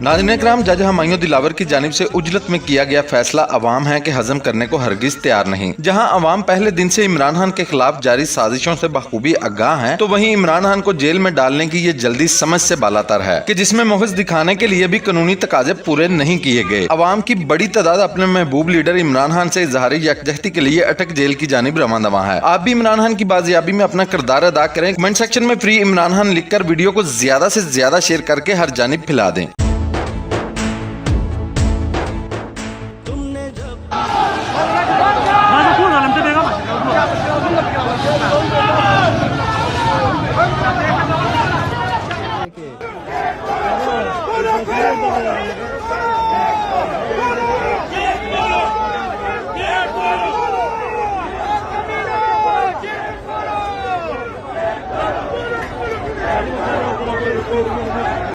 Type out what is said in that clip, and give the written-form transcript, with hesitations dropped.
नाज़रीन इकराम, जज हुमायूं दिलावर की जानिब से उजलत में किया गया फैसला अवाम है कि हजम करने को हरगिज तैयार नहीं। जहां अवाम पहले दिन से इमरान खान के खिलाफ जारी साजिशों से बखूबी आगाह हैं, तो वहीं इमरान खान को जेल में डालने की ये जल्दी समझ से बालातर है कि जिसमें मुखिस दिखाने के लिए भी कानूनी तकाजे पूरे नहीं किए गए। अवाम की बड़ी तादाद अपने महबूब लीडर इमरान खान से इजहारी यकजहती के लिए अटक जेल की जानिब रवां दवा है। आप भी इमरान खान की बाजियाबी में अपना किरदार अदा करें। कमेंट सेक्शन में फ्री इमरान खान लिखकर वीडियो को ज्यादा से ज्यादा शेयर करके हर जानिब फैला दें। Thank you.